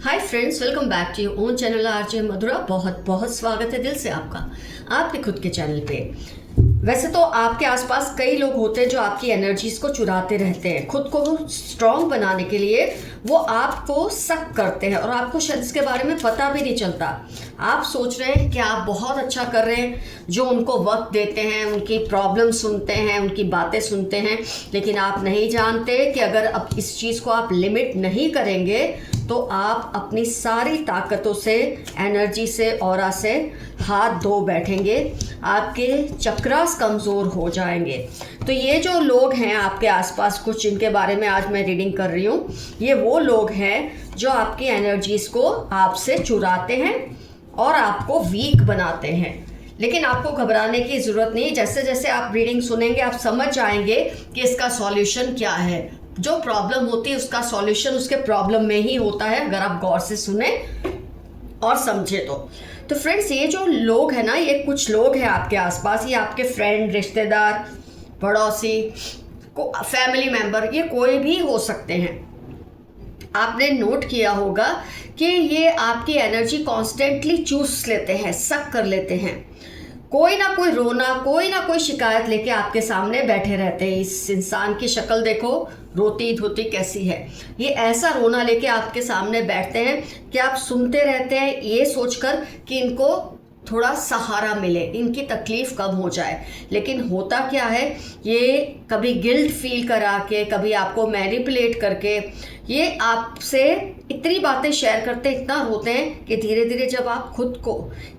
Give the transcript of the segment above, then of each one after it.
Hi friends, welcome back to your own channel RJ Madhura. बहुत बहुत स्वागत है दिल से आपका आपके खुद के चैनल पे। वैसे तो आपके आसपास कई लोग होते हैं जो आपकी एनर्जीज को चुराते रहते हैं। खुद को स्ट्रांग बनाने के लिए वो आपको सक करते हैं और आपको शायद इसके बारे में पता भी नहीं चलता। आप सोच रहे हैं कि आप बहुत अच्छा कर रहे हैं, जो उनको वक्त देते हैं, उनकी प्रॉब्लम सुनते हैं, उनकी बातें सुनते हैं, लेकिन आप नहीं जानते कि अगर अब इस चीज़ को आप लिमिट नहीं करेंगे तो आप अपनी सारी ताकतों से, एनर्जी से, ऑरा से हाथ धो बैठेंगे। आपके चक्रास कमज़ोर हो जाएंगे। तो ये जो लोग हैं आपके आसपास, कुछ जिनके बारे में आज मैं रीडिंग कर रही हूँ, ये वो लोग हैं जो आपकी एनर्जीज को आपसे चुराते हैं और आपको वीक बनाते हैं। लेकिन आपको घबराने की ज़रूरत नहीं। जैसे जैसे आप रीडिंग सुनेंगे आप समझ जाएंगे कि इसका सॉल्यूशन क्या है। जो प्रॉब्लम होती है उसका सॉल्यूशन उसके प्रॉब्लम में ही होता है, अगर आप गौर से सुने और समझे तो फ्रेंड्स, ये जो लोग हैं ना, ये कुछ लोग हैं आपके आसपास, ये आपके फ्रेंड, रिश्तेदार, पड़ोसी, फैमिली मेंबर, ये कोई भी हो सकते हैं। आपने नोट किया होगा कि ये आपकी एनर्जी कॉन्स्टेंटली चूस लेते हैं, सक कर लेते हैं। कोई ना कोई रोना, कोई ना कोई शिकायत लेके आपके सामने बैठे रहते हैं। इस इंसान की शक्ल देखो, रोती धोती कैसी है। ये ऐसा रोना लेके आपके सामने बैठते हैं कि आप सुनते रहते हैं ये सोचकर कि इनको थोड़ा सहारा मिले, इनकी तकलीफ़ कम हो जाए। लेकिन होता क्या है, ये कभी गिल्ट फील करा के, कभी आपको मैनिपुलेट करके ये आपसे इतनी बातें शेयर करते, इतना रोते हैं कि धीरे धीरे जब आप खुद को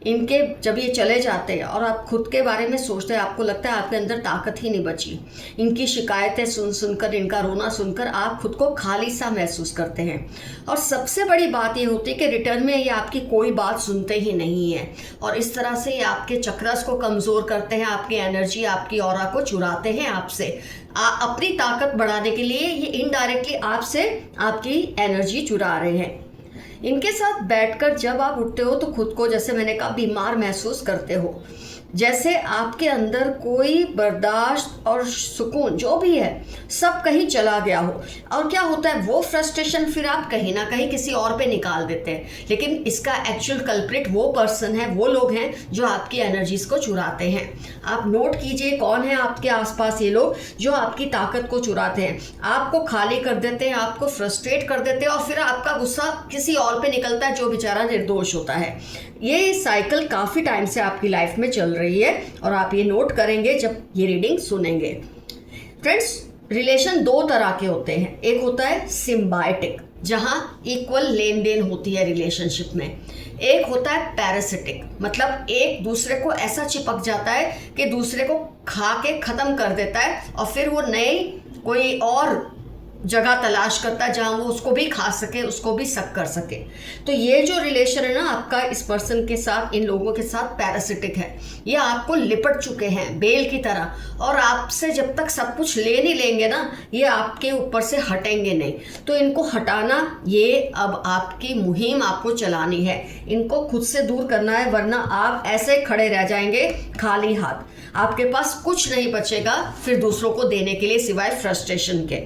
इनके, जब ये चले जाते हैं और आप खुद के बारे में सोचते हैं, आपको लगता है आपके अंदर ताकत ही नहीं बची। इनकी शिकायतें सुन सुनकर, इनका रोना सुनकर आप खुद को खाली सा महसूस करते हैं। और सबसे बड़ी बात ये होती है कि रिटर्न में ये आपकी कोई बात सुनते ही नहीं है और इस तरह से ये आपके चक्रस को कमज़ोर करते हैं, आपकी एनर्जी, आपकी ऑरा को चुराते हैं आपसे। अपनी ताकत बढ़ाने के लिए ये इनडायरेक्टली आपसे आपकी एनर्जी चुरा रहे हैं। इनके साथ बैठकर जब आप उठते हो तो खुद को, जैसे मैंने कहा, बीमार महसूस करते हो, जैसे आपके अंदर कोई बर्दाश्त और सुकून जो भी है सब कहीं चला गया हो। और क्या होता है, वो फ्रस्ट्रेशन फिर आप कहीं ना कहीं किसी और पे निकाल देते हैं। लेकिन इसका एक्चुअल कल्प्रिट वो पर्सन है, वो लोग हैं जो आपकी एनर्जीज को चुराते हैं। आप नोट कीजिए कौन है आपके आसपास ये लोग जो आपकी ताकत को चुराते हैं, आपको खाली कर देते हैं, आपको फ्रस्ट्रेट कर देते हैं और फिर आपका गुस्सा किसी और पे निकलता है जो बेचारा निर्दोष होता है। ये साइकिल काफ़ी टाइम से आपकी लाइफ में चल रही है और आप ये नोट करेंगे जब ये रीडिंग सुनेंगे। फ्रेंड्स, रिलेशन दो तरह के होते हैं। एक होता है सिम्बायोटिक, जहाँ इक्वल लेन देन होती है रिलेशनशिप में। एक होता है पैरासिटिक, मतलब एक दूसरे को ऐसा चिपक जाता है कि दूसरे को खा के ख़त्म कर देता है और फिर वो नई कोई और जगह तलाश करता है जहाँ वो उसको भी खा सके, उसको भी सक कर सके। तो ये जो रिलेशन है ना आपका इस पर्सन के साथ, इन लोगों के साथ, पैरासिटिक है। ये आपको लिपट चुके हैं बेल की तरह और आपसे जब तक सब कुछ ले नहीं लेंगे ना, ये आपके ऊपर से हटेंगे नहीं। तो इनको हटाना, ये अब आपकी मुहिम आपको चलानी है। इनको खुद से दूर करना है, वरना आप ऐसे खड़े रह जाएंगे खाली हाथ। आपके पास कुछ नहीं बचेगा फिर दूसरों को देने के लिए सिवाय फ्रस्ट्रेशन के।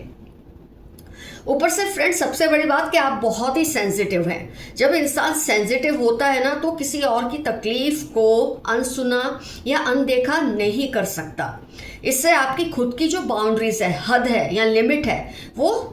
ऊपर से फ्रेंड्स, सबसे बड़ी बात कि आप बहुत ही सेंसिटिव हैं। जब इंसान सेंसिटिव होता है ना तो किसी और की तकलीफ को अनसुना या अनदेखा नहीं कर सकता। इससे आपकी खुद की जो बाउंड्रीज है, हद है या लिमिट है, वो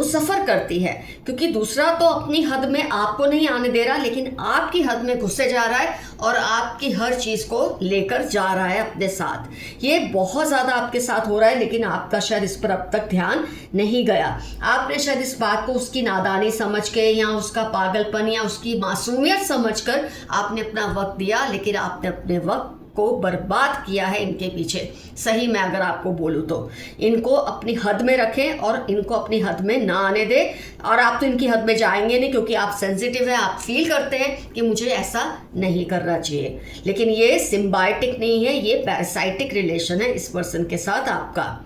सफ़र करती है। क्योंकि दूसरा तो अपनी हद में आपको नहीं आने दे रहा, लेकिन आपकी हद में घुसे जा रहा है और आपकी हर चीज़ को लेकर जा रहा है अपने साथ। ये बहुत ज़्यादा आपके साथ हो रहा है, लेकिन आपका शायद इस पर अब तक ध्यान नहीं गया। आपने शायद इस बात को उसकी नादानी समझ के या उसका पागलपन या उसकी मासूमियत समझकर आपने अपना वक्त दिया, लेकिन आपने अपने वक्त को बर्बाद किया है इनके पीछे। सही मैं अगर आपको बोलूँ तो इनको अपनी हद में रखें और इनको अपनी हद में ना आने दें। और आप तो इनकी हद में जाएंगे नहीं, क्योंकि आप सेंसिटिव हैं, आप फील करते हैं कि मुझे ऐसा नहीं करना चाहिए। लेकिन ये सिम्बायोटिक नहीं है, ये पैरासाइटिक रिलेशन है इस पर्सन के साथ आपका।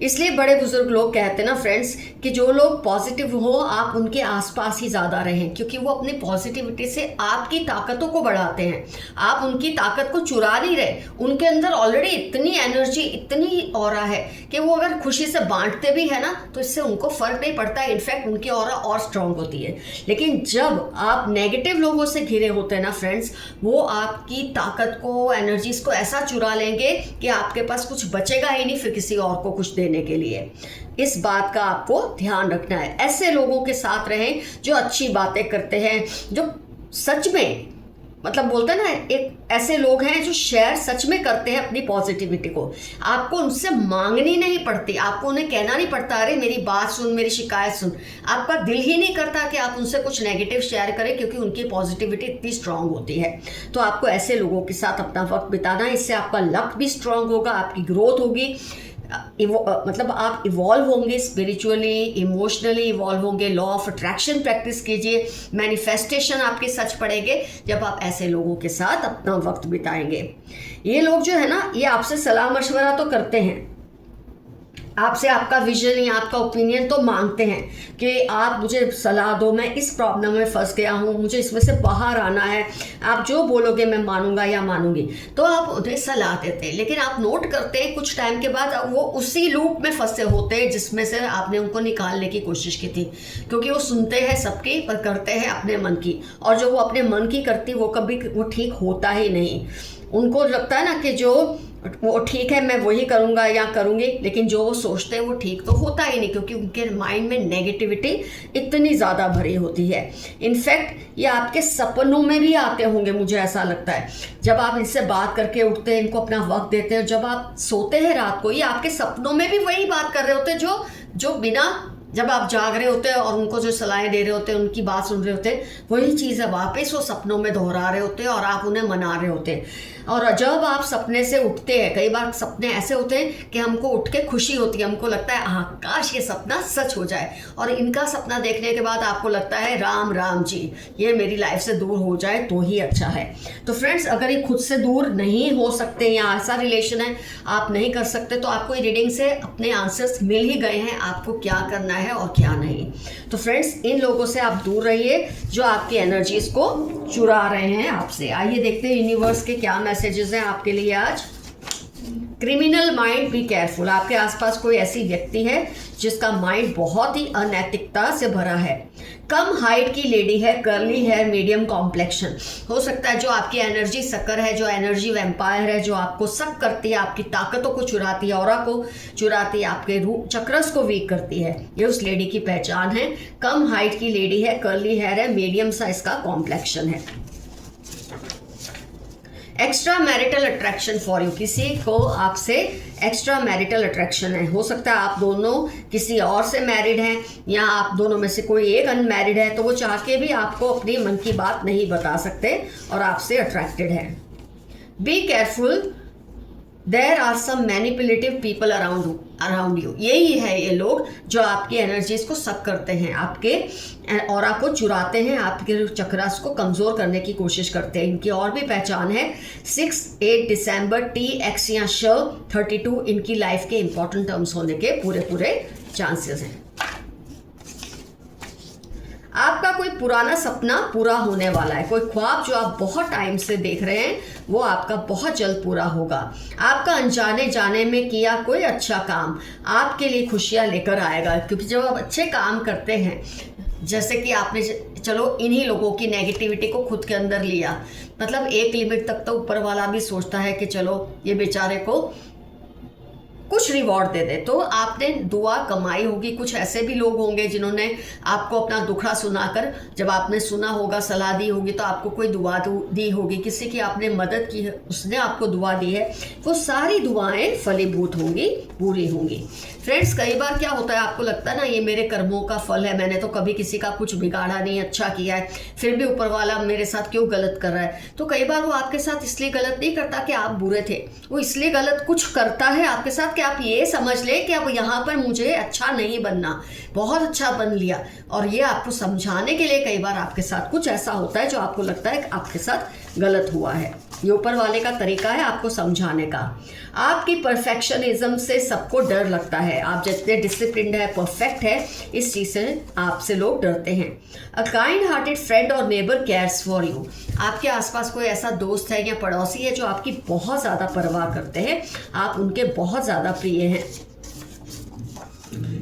इसलिए बड़े बुजुर्ग लोग कहते हैं ना फ्रेंड्स कि जो लोग पॉजिटिव हो आप उनके आसपास ही ज़्यादा रहें, क्योंकि वो अपनी पॉजिटिविटी से आपकी ताकतों को बढ़ाते हैं। आप उनकी ताकत को चुरा नहीं रहे, उनके अंदर ऑलरेडी इतनी एनर्जी, इतनी ऑरा है कि वो अगर खुशी से बांटते भी है ना तो इससे उनको फर्क नहीं पड़ता, इनफैक्ट उनकी ऑरा और स्ट्रांग होती है। लेकिन जब आप नेगेटिव लोगों से घिरे होते हैं ना फ्रेंड्स, वो आपकी ताकत को, एनर्जीज को ऐसा चुरा लेंगे कि आपके पास कुछ बचेगा ही नहीं फिर किसी और को कुछ देने के लिए। इस बात का आपको ध्यान रखना है। ऐसे लोगों के साथ रहें जो अच्छी बातें करते हैं, जो सच में मतलब बोलते हैं ना, एक ऐसे लोग हैं जो शेयर सच में करते हैं अपनी पॉजिटिविटी को। आपको उनसे मांगनी नहीं पड़ती, आपको उन्हें कहना नहीं पड़ता अरे मेरी बात सुन, मेरी शिकायत सुन। आपका दिल ही नहीं करता कि आप उनसे कुछ नेगेटिव शेयर करें, क्योंकि उनकी पॉजिटिविटी इतनी स्ट्रांग होती है। तो आपको ऐसे लोगों के साथ अपना वक्त बिताना है, इससे आपका लक भी स्ट्रांग होगा, आपकी ग्रोथ होगी, मतलब आप इवॉल्व होंगे, स्पिरिचुअली, इमोशनली इवॉल्व होंगे। लॉ ऑफ अट्रैक्शन प्रैक्टिस कीजिए, मैनिफेस्टेशन आपके सच पड़ेंगे जब आप ऐसे लोगों के साथ अपना वक्त बिताएंगे। ये लोग जो है ना, ये आपसे सलाह मशवरा तो करते हैं, आपसे आपका विजन या आपका ओपिनियन तो मांगते हैं कि आप मुझे सलाह दो, मैं इस प्रॉब्लम में फंस गया हूँ, मुझे इसमें से बाहर आना है, आप जो बोलोगे मैं मानूंगा या मानूंगी। तो आप उन्हें सलाह देते हैं, लेकिन आप नोट करते हैं कुछ टाइम के बाद वो उसी लूप में फंसे होते हैं जिसमें से आपने उनको निकालने की कोशिश की थी, क्योंकि वो सुनते हैं सबकी पर करते हैं अपने मन की, और जो वो अपने मन की करती वो कभी वो ठीक होता ही नहीं। उनको लगता है ना कि जो वो ठीक है मैं वही करूँगा या करूँगी, लेकिन जो वो सोचते हैं वो ठीक तो होता ही नहीं, क्योंकि उनके माइंड में नेगेटिविटी इतनी ज़्यादा भरी होती है। इनफैक्ट ये आपके सपनों में भी आते होंगे, मुझे ऐसा लगता है। जब आप इनसे बात करके उठते हैं, इनको अपना वक्त देते हैं, जब आप सोते हैं रात को, ये आपके सपनों में भी वही बात कर रहे होते हैं जो बिना, जब आप जाग रहे होते हैं और उनको जो सलाहें दे रहे होते हैं, उनकी बात सुन रहे होते हैं, वही चीज़ है वापस वो सपनों में दोहरा रहे होते हैं और आप उन्हें मना रहे होते हैं। और जब आप सपने से उठते हैं, कई बार सपने ऐसे होते हैं कि हमको उठ के खुशी होती है, हमको लगता है हाँ काश ये सपना सच हो जाए, और इनका सपना देखने के बाद आपको लगता है राम राम जी ये मेरी लाइफ से दूर हो जाए तो ही अच्छा है। तो फ्रेंड्स, अगर ये खुद से दूर नहीं हो सकते या ऐसा रिलेशन है आप नहीं कर सकते, तो आपको ये रीडिंग से अपने आंसर्स मिल ही गए हैं, आपको क्या करना है और क्या नहीं। तो फ्रेंड्स, इन लोगों से आप दूर रहिए जो आपकी एनर्जीज को चुरा रहे हैं आपसे। आइए देखते हैं यूनिवर्स के क्या मैसेजेस हैं आपके लिए आज। Criminal mind, be careful. आपके आसपास कोई ऐसी व्यक्ति है जिसका माइंड बहुत ही अनैतिकता से भरा है। कम हाइट की लेडी है, कर्ली हेयर, मीडियम कॉम्प्लेक्शन। हो सकता है जो आपकी एनर्जी सकर है, जो एनर्जी वैम्पायर है, जो आपको सक करती है, आपकी ताकतों को चुराती है, ऑरा को चुराती है, आपके रूह चक्रस को वीक करती है, ये उस लेडी की पहचान है। कम हाइट की लेडी है, कर्ली हेयर है, मीडियम साइज का कॉम्प्लेक्शन है। Extra marital attraction for you, किसी को आपसे एक्स्ट्रा मैरिटल अट्रैक्शन है। हो सकता है आप दोनों किसी और से मैरिड हैं या आप दोनों में से कोई एक अनमैरिड है, तो वो चाह के भी आपको अपनी मन की बात नहीं बता सकते और आपसे अट्रैक्टेड है। Be careful, there are some manipulative people around you. यही है ये लोग जो आपकी एनर्जीज को सक करते हैं, आपके ऑरा को चुराते हैं, आपके चक्रास को कमज़ोर करने की कोशिश करते हैं। इनकी और भी पहचान है 6-8 दिसंबर, टी, एक्स या श 32 इनकी लाइफ के इंपॉर्टेंट टर्म्स होने के पूरे चांसेस हैं। आपका कोई पुराना सपना पूरा होने वाला है, कोई ख्वाब जो आप बहुत टाइम से देख रहे हैं वो आपका बहुत जल्द पूरा होगा। आपका अनजाने जाने में किया कोई अच्छा काम आपके लिए खुशियां लेकर आएगा, क्योंकि जब आप अच्छे काम करते हैं, जैसे कि आपने चलो इन्हीं लोगों की नेगेटिविटी को खुद के अंदर लिया, मतलब एक लिमिट तक तो ऊपर वाला भी सोचता है कि चलो ये बेचारे को कुछ रिवॉर्ड दे दे, तो आपने दुआ कमाई होगी। कुछ ऐसे भी लोग होंगे जिन्होंने आपको अपना दुखड़ा सुनाकर, जब आपने सुना होगा, सलाह दी होगी, तो आपको कोई दुआ दी होगी, किसी की आपने मदद की है, उसने आपको दुआ दी है, वो सारी दुआएं फलीभूत होंगी, पूरी होंगी। फ्रेंड्स, कई बार क्या होता है, आपको लगता है ना ये मेरे कर्मों का फल है, मैंने तो कभी किसी का कुछ बिगाड़ा नहीं, अच्छा किया है, फिर भी ऊपर वाला मेरे साथ क्यों गलत कर रहा है। तो कई बार वो आपके साथ इसलिए गलत नहीं करता कि आप बुरे थे, वो इसलिए गलत कुछ करता है आपके साथ कि आप ये समझ लें कि अब यहाँ पर मुझे अच्छा नहीं बनना, बहुत अच्छा बन लिया, और ये आपको समझाने के लिए कई बार आपके साथ कुछ ऐसा होता है जो आपको लगता है कि आपके साथ गलत हुआ है। ये ऊपर वाले का तरीका है आपको समझाने का। आपकी परफेक्शनिज्म से सबको डर लगता है। आप जितने डिसिप्लिन्ड है, परफेक्ट है, इस चीज़ से आपसे लोग डरते हैं। अ काइंड हार्टेड फ्रेंड और नेबर केयर्स फॉर यू। आपके आसपास कोई ऐसा दोस्त है या पड़ोसी है जो आपकी बहुत ज़्यादा परवाह करते हैं, आप उनके बहुत ज़्यादा प्रिय हैं।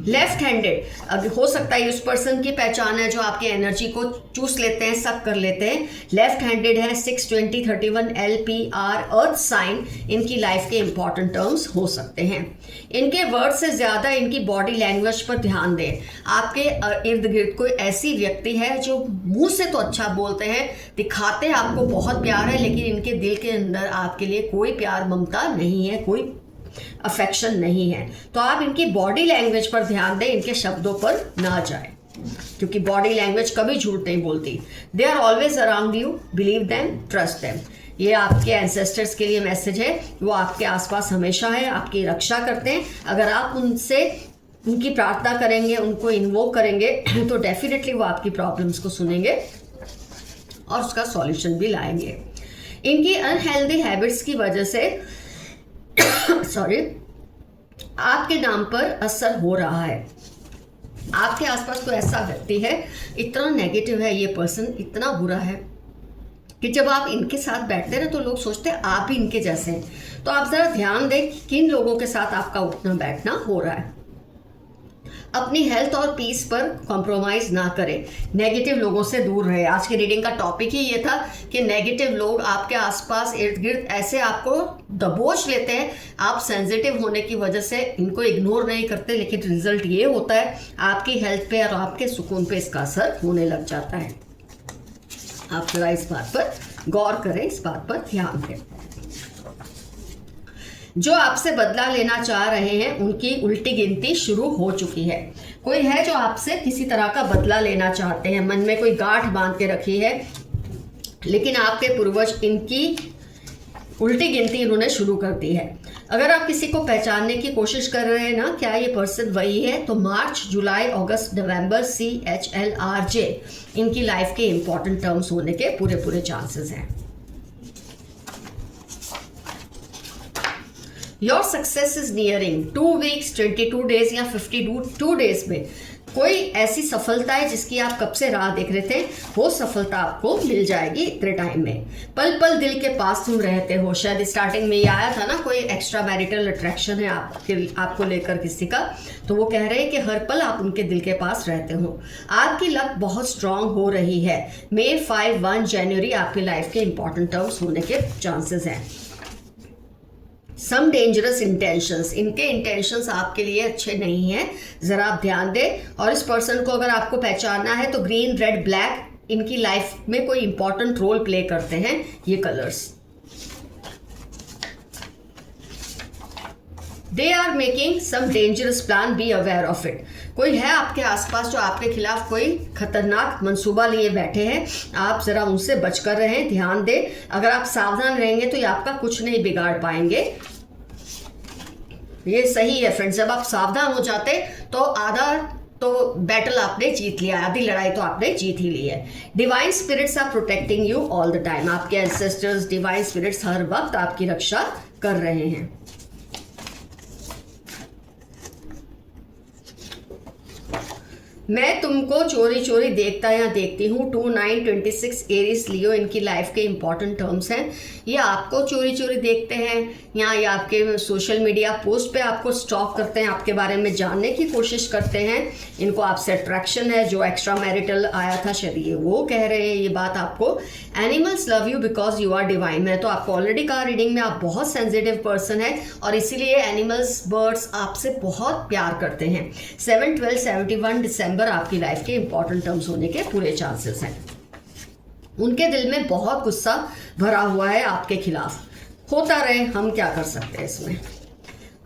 लेफ्ट हैंडेड, अब हो सकता है उस पर्सन की पहचान है जो आपकी एनर्जी को चूस लेते हैं, सक कर लेते हैं। लेफ्ट हैंडेड है, 62031 LPR अर्थ साइन, इनकी लाइफ के इंपॉर्टेंट टर्म्स हो सकते हैं। इनके वर्ड से ज़्यादा इनकी बॉडी लैंग्वेज पर ध्यान दें। आपके इर्द गिर्द कोई ऐसी व्यक्ति है जो मुंह से तो अच्छा बोलते हैं, दिखाते हैं आपको बहुत प्यार है, लेकिन इनके दिल के अंदर आपके लिए कोई प्यार ममता नहीं है, कोई अफेक्शन नहीं है। तो आप इनकी बॉडी लैंग्वेज पर ध्यान दें, इनके शब्दों पर ना जाए, क्योंकि बॉडी लैंग्वेज कभी झूठ नहीं बोलती। They are always around you, believe them, trust them. ये आपके एंसेस्टर्स के लिए मैसेज है, वो आपके आसपास हमेशा है, आपकी रक्षा करते हैं। अगर आप उनसे उनकी प्रार्थना करेंगे, उनको इन्वोक करेंगे, तो डेफिनेटली वो आपकी प्रॉब्लम्स को सुनेंगे और उसका सॉल्यूशन भी लाएंगे। इनकी अनहेल्दी हैबिट्स की वजह से आपके नाम पर असर हो रहा है। आपके आसपास कोई ऐसा व्यक्ति है, इतना नेगेटिव है ये पर्सन, इतना बुरा है कि जब आप इनके साथ बैठते हैं ना तो लोग सोचते हैं आप भी इनके जैसे हैं। तो आप ज़रा ध्यान दें किन लोगों के साथ आपका उठना बैठना हो रहा है। अपनी हेल्थ और पीस पर कॉम्प्रोमाइज़ ना करें, नेगेटिव लोगों से दूर रहे। आज की रीडिंग का टॉपिक ही ये था कि नेगेटिव लोग आपके आसपास इर्द गिर्द ऐसे आपको दबोच लेते हैं, आप सेंसिटिव होने की वजह से इनको इग्नोर नहीं करते, लेकिन रिजल्ट ये होता है आपकी हेल्थ पे और आपके सुकून पे इसका असर होने लग जाता है। आप जरा इस बात पर गौर करें, इस बात पर ध्यान दें। जो आपसे बदला लेना चाह रहे हैं उनकी उल्टी गिनती शुरू हो चुकी है। कोई है जो आपसे किसी तरह का बदला लेना चाहते हैं, मन में कोई गांठ बांध के रखी है, लेकिन आपके पूर्वज इनकी उल्टी गिनती इन्होंने शुरू कर दी है। अगर आप किसी को पहचानने की कोशिश कर रहे हैं ना, क्या ये पर्सन वही है, तो मार्च, जुलाई, अगस्त, नवंबर, CHLRJ इनकी लाइफ के इंपॉर्टेंट टर्म्स होने के पूरे चांसेस हैं। Your success is nearing. 2 weeks, 22 days या 52 डेज में कोई ऐसी सफलता है जिसकी आप कब से राह देख रहे थे, वो सफलता आपको मिल जाएगी इतने टाइम में। पल पल दिल के पास तुम रहते हो। शायद स्टार्टिंग में ये आया था ना, कोई एक्स्ट्रा मैरिटल अट्रैक्शन है आपको लेकर किसी का, तो वो कह रहे हैं कि हर पल आप उनके दिल के पास रहते हो। आपकी लक बहुत स्ट्रांग हो रही है। May 5, 1 जनवरी आपकी लाइफ के इंपॉर्टेंट टर्म्स होने के चांसेस हैं। सम डेंजरस इंटेंशंस, इनके इंटेंशंस आपके लिए अच्छे नहीं हैं, ज़रा आप ध्यान दें। और इस पर्सन को अगर आपको पहचानना है तो ग्रीन, रेड, ब्लैक इनकी लाइफ में कोई इंपॉर्टेंट रोल प्ले करते हैं ये colours. They are making some dangerous plan, be aware of it. कोई है आपके आसपास जो आपके खिलाफ कोई खतरनाक मंसूबा लिए बैठे हैं, आप ज़रा उनसे बचकर रहें, ध्यान दें। अगर आप सावधान रहेंगे तो ये आपका कुछ नहीं बिगाड़ पाएंगे। ये सही है फ्रेंड्स, जब आप सावधान हो जाते तो आधा तो बैटल आपने जीत लिया, आधी लड़ाई तो आपने जीत ही ली है। Divine spirits are protecting you all the time. आपके एंसेस्टर्स, डिवाइन स्पिरिट्स हर वक्त आपकी रक्षा कर रहे हैं। मैं तुमको चोरी चोरी देखता या देखती हूँ। 2, 9, 26 एरीज लियो इनकी लाइफ के इंपॉर्टेंट टर्म्स हैं। ये आपको चोरी चोरी देखते हैं या ये आपके सोशल मीडिया पोस्ट पे आपको स्टॉक करते हैं, आपके बारे में जानने की कोशिश करते हैं। इनको आपसे अट्रैक्शन है। जो एक्स्ट्रा मैरिटल आया था शायद ये वो कह रहे हैं ये बात आपको। Animals love you because you are divine. मैं तो आपको ऑलरेडी कहा रीडिंग में, आप बहुत सेंसिटिव पर्सन है और इसीलिए एनिमल्स, बर्ड्स आपसे बहुत प्यार करते हैं। 7, 12, 71 दिसंबर आपकी लाइफ के इंपॉर्टेंट टर्म्स होने के पूरे चांसेस हैं। उनके दिल में बहुत गुस्सा भरा हुआ है आपके खिलाफ। होता रहे, हम क्या कर सकते हैं इसमें।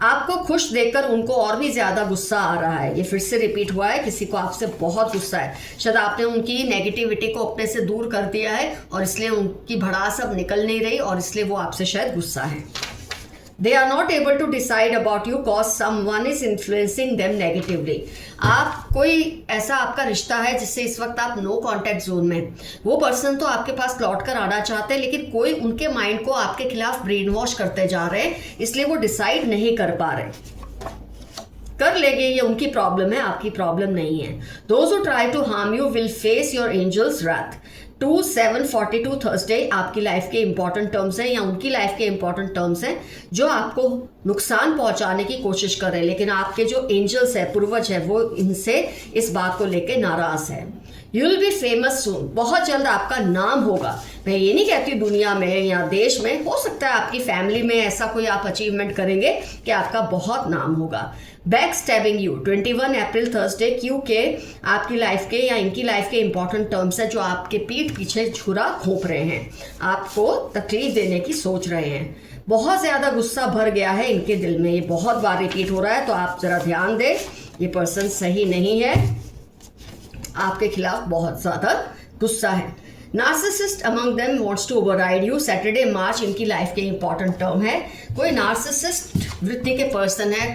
आपको खुश देखकर उनको और भी ज्यादा गुस्सा आ रहा है। ये फिर से रिपीट हुआ है, किसी को आपसे बहुत गुस्सा है। शायद आपने उनकी नेगेटिविटी को अपने से दूर कर दिया है और इसलिए उनकी भड़ास अब निकल नहीं रही और इसलिए वो आपसे शायद गुस्सा है। They are not able to decide about you cause someone is influencing them negatively. आप कोई ऐसा आपका रिश्ता है जिससे इस वक्त आप नो कॉन्टैक्ट जोन में, वो पर्सन तो आपके पास लौट कर आना चाहते हैं, लेकिन कोई उनके माइंड को आपके खिलाफ ब्रेन वॉश करते जा रहे हैं, इसलिए वो डिसाइड नहीं कर पा रहे। कर लेंगे, ये उनकी प्रॉब्लम है, आपकी प्रॉब्लम नहीं है। Those who try to harm you will face your angels wrath. 2742 Thursday आपकी लाइफ के इंपॉर्टेंट टर्म्स हैं या उनकी लाइफ के इंपॉर्टेंट टर्म्स हैं जो आपको नुकसान पहुंचाने की कोशिश कर रहे हैं, लेकिन आपके जो एंजल्स है, पूर्वज है, वो इनसे इस बात को लेकर नाराज है। यू विल बी फेमस सून, बहुत जल्द आपका नाम होगा। मैं ये नहीं कहती दुनिया में या देश में, हो सकता है आपकी फैमिली में ऐसा कोई आप अचीवमेंट करेंगे कि आपका बहुत नाम होगा। Back stabbing you 21 April Thursday, क्योंकि आपकी लाइफ के या इनकी लाइफ के इंपॉर्टेंट टर्म्स है जो आपके पीठ पीछे छुरा घोंप रहे हैं, आपको तकलीफ देने की सोच रहे हैं। बहुत ज़्यादा गुस्सा भर गया है इनके दिल में, ये बहुत बार रिपीट हो रहा है, तो आप ज़रा ध्यान दें, ये पर्सन सही नहीं है, आपके खिलाफ बहुत ज़्यादा गुस्सा है। Narcissist among them wants to override you, Saturday March इनकी लाइफ के इंपॉर्टेंट टर्म है। कोई नार्सिसिस्ट वृत्ति के पर्सन है,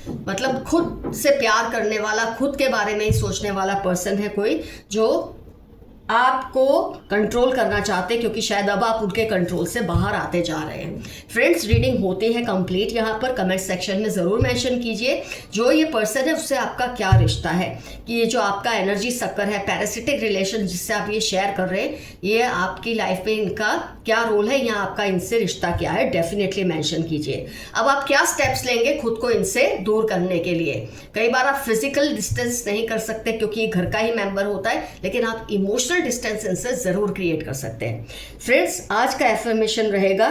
मतलब खुद से प्यार करने वाला, खुद के बारे में ही सोचने वाला पर्सन है कोई, जो आपको कंट्रोल करना चाहते हैं, क्योंकि शायद अब आप उनके कंट्रोल से बाहर आते जा रहे हैं। फ्रेंड्स, रीडिंग होती है कंप्लीट। यहाँ पर कमेंट सेक्शन में ज़रूर मेंशन कीजिए जो ये पर्सन है उससे आपका क्या रिश्ता है, कि ये जो आपका एनर्जी सक्कर है, पैरासिटिक रिलेशन जिससे आप ये शेयर कर रहे हैं, ये आपकी लाइफ में इनका क्या रोल है या आपका इनसे रिश्ता क्या है, डेफिनेटली मेंशन कीजिए। अब आप क्या स्टेप्स लेंगे खुद को इनसे दूर करने के लिए। कई बार आप फिजिकल डिस्टेंस नहीं कर सकते क्योंकि ये घर का ही मेंबर होता है, लेकिन आप इमोशनल डिस्टेंस इनसे जरूर क्रिएट कर सकते हैं। फ्रेंड्स, आज का एफर्मेशन रहेगा,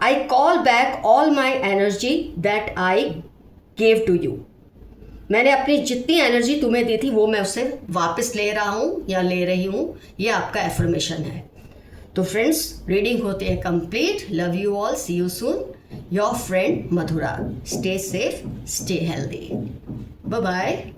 I call back all my energy that I gave to you. मैंने अपनी जितनी एनर्जी तुम्हें दी थी वो मैं उसे वापस ले रहा हूँ या ले रही हूँ, ये आपका एफर्मेशन है। तो फ्रेंड्स, रीडिंग होती है complete. Love you all, see you soon, your friend Madhura. Stay safe, stay healthy, bye bye.